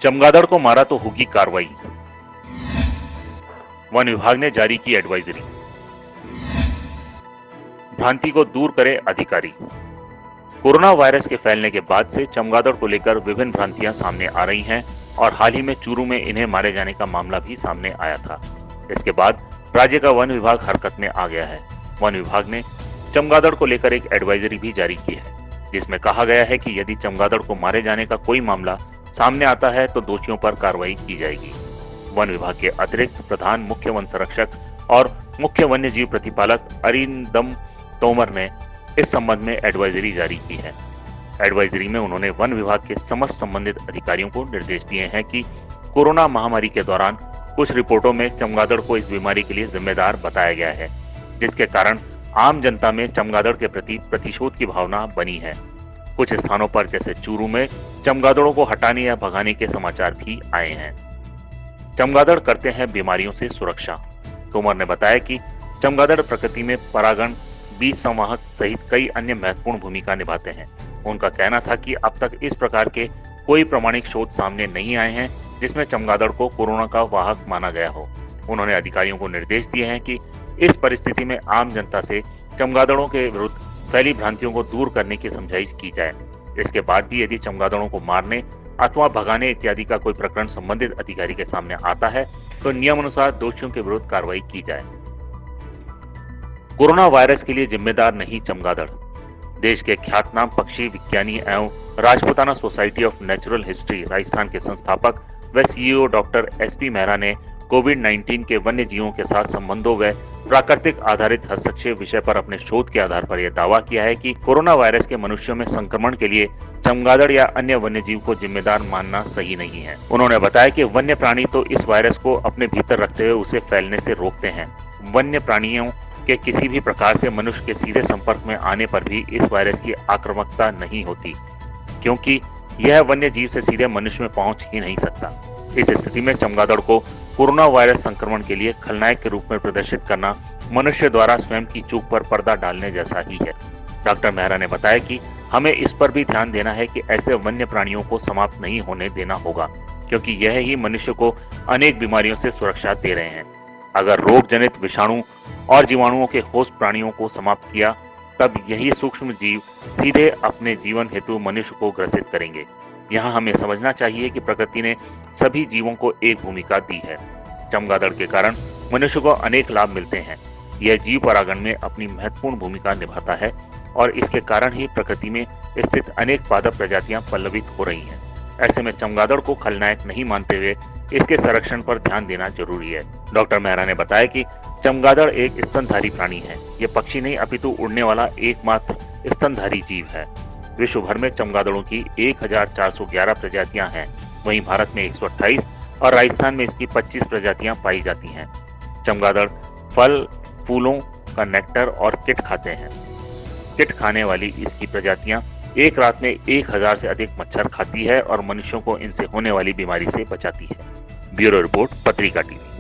चमगादड़ को मारा तो होगी कार्रवाई। वन विभाग ने जारी की एडवाइजरी। भ्रांति को दूर करे अधिकारी। कोरोना वायरस के फैलने के बाद से चमगादड़ को लेकर विभिन्न भ्रांतियां सामने आ रही हैं और हाल ही में चूरू में इन्हें मारे जाने का मामला भी सामने आया था। इसके बाद राज्य का वन विभाग हरकत में आ गया है। वन विभाग ने चमगादड़ को लेकर एक एडवाइजरी भी जारी की है, जिसमें कहा गया है कि यदि चमगादड़ को मारे जाने का कोई मामला सामने आता है तो दोषियों पर कार्रवाई की जाएगी। वन विभाग के अतिरिक्त प्रधान मुख्य वन संरक्षक और मुख्य वन्य जीव प्रतिपालक अरिंदम तोमर ने इस संबंध में एडवाइजरी जारी की है। एडवाइजरी में उन्होंने वन विभाग के समस्त संबंधित अधिकारियों को निर्देश दिए हैं कि कोरोना महामारी के दौरान कुछ रिपोर्टों में चमगादड़ को इस बीमारी के लिए जिम्मेदार बताया गया है, जिसके कारण आम जनता में चमगादड़ के प्रति प्रतिशोध की भावना बनी है। कुछ स्थानों पर जैसे चूरू में चमगादड़ों को हटाने या भगाने के समाचार भी आए हैं। चमगादड़ करते हैं बीमारियों से सुरक्षा। तोमर ने बताया कि चमगादड़ प्रकृति में परागण, बीज संवाहक सहित कई अन्य महत्वपूर्ण भूमिका निभाते हैं। उनका कहना था कि अब तक इस प्रकार के कोई प्रामाणिक शोध सामने नहीं आए हैं जिसमें चमगादड़ को कोरोना का वाहक माना गया हो। उन्होंने अधिकारियों को निर्देश दिए हैं कि इस परिस्थिति में आम जनता से चमगादड़ों के विरुद्ध फैली भ्रांतियों को दूर करने की समझाइश की जाए। इसके बाद भी यदि चमगादड़ों को मारने अथवा भगाने इत्यादि का कोई प्रकरण संबंधित अधिकारी के सामने आता है तो नियमानुसार दोषियों के विरुद्ध कार्रवाई की जाए। कोरोना वायरस के लिए जिम्मेदार नहीं चमगादड़। देश के ख्यातनाम पक्षी विज्ञानी एवं Rajputana society of natural history Rajasthan के संस्थापक व सीईओ डॉक्टर एसपी मेहरा ने कोविड-19 के वन्य जीवों के साथ संबंधों व प्राकृतिक आधारित हस्तक्षेप विषय पर अपने शोध के आधार पर यह दावा किया है कि कोरोना वायरस के मनुष्यों में संक्रमण के लिए चमगादड़ या अन्य वन्य जीव को जिम्मेदार मानना सही नहीं है। उन्होंने बताया कि वन्य प्राणी तो इस वायरस को अपने भीतर रखते हुए उसे फैलने से रोकते हैं। वन्य प्राणियों के किसी भी प्रकार से मनुष्य के सीधे संपर्क में आने पर भी इस वायरस की आक्रामकता नहीं होती, क्योंकि यह वन्य जीव से सीधे मनुष्य में पहुंच ही नहीं सकता। इस स्थिति में चमगादड़ को कोरोना वायरस संक्रमण के लिए खलनायक के रूप में प्रदर्शित करना मनुष्य द्वारा स्वयं की चूक पर पर्दा डालने जैसा ही है। डॉक्टर मेहरा ने बताया कि हमें इस पर भी ध्यान देना है कि ऐसे वन्य प्राणियों को समाप्त नहीं होने देना होगा, क्योंकि यह ही मनुष्य को अनेक बीमारियों से सुरक्षा दे रहे हैं। अगर रोग जनित विषाणु और जीवाणुओं के होस्ट प्राणियों को समाप्त किया तब यही सूक्ष्म जीव सीधे अपने जीवन हेतु मनुष्य को ग्रसित करेंगे। यहाँ हमें समझना चाहिए कि प्रकृति ने सभी जीवों को एक भूमिका दी है। चमगादड़ के कारण मनुष्य को अनेक लाभ मिलते हैं। यह जीव परागण में अपनी महत्वपूर्ण भूमिका निभाता है और इसके कारण ही प्रकृति में स्थित अनेक पादप प्रजातियां पल्लवित हो रही हैं। ऐसे में चमगादड़ को खलनायक नहीं मानते हुए इसके संरक्षण पर ध्यान देना जरूरी है। डॉक्टर मेहरा ने बताया कि चमगादड़ एक स्तनधारी प्राणी है। यह पक्षी नहीं अपितु उड़ने वाला एकमात्र स्तनधारी जीव है। विश्व भर में चमगादड़ों की 1411 प्रजातियां हैं। वहीं भारत में 128 और राजस्थान में इसकी 25 प्रजातियां पाई जाती हैं। चमगादड़ फल, फूलों का नेक्टर और किट खाते हैं। किट खाने वाली इसकी प्रजातियां एक रात में 1000 से अधिक मच्छर खाती है और मनुष्यों को इनसे होने वाली बीमारी से बचाती है। ब्यूरो रिपोर्ट, पत्रिका टीवी।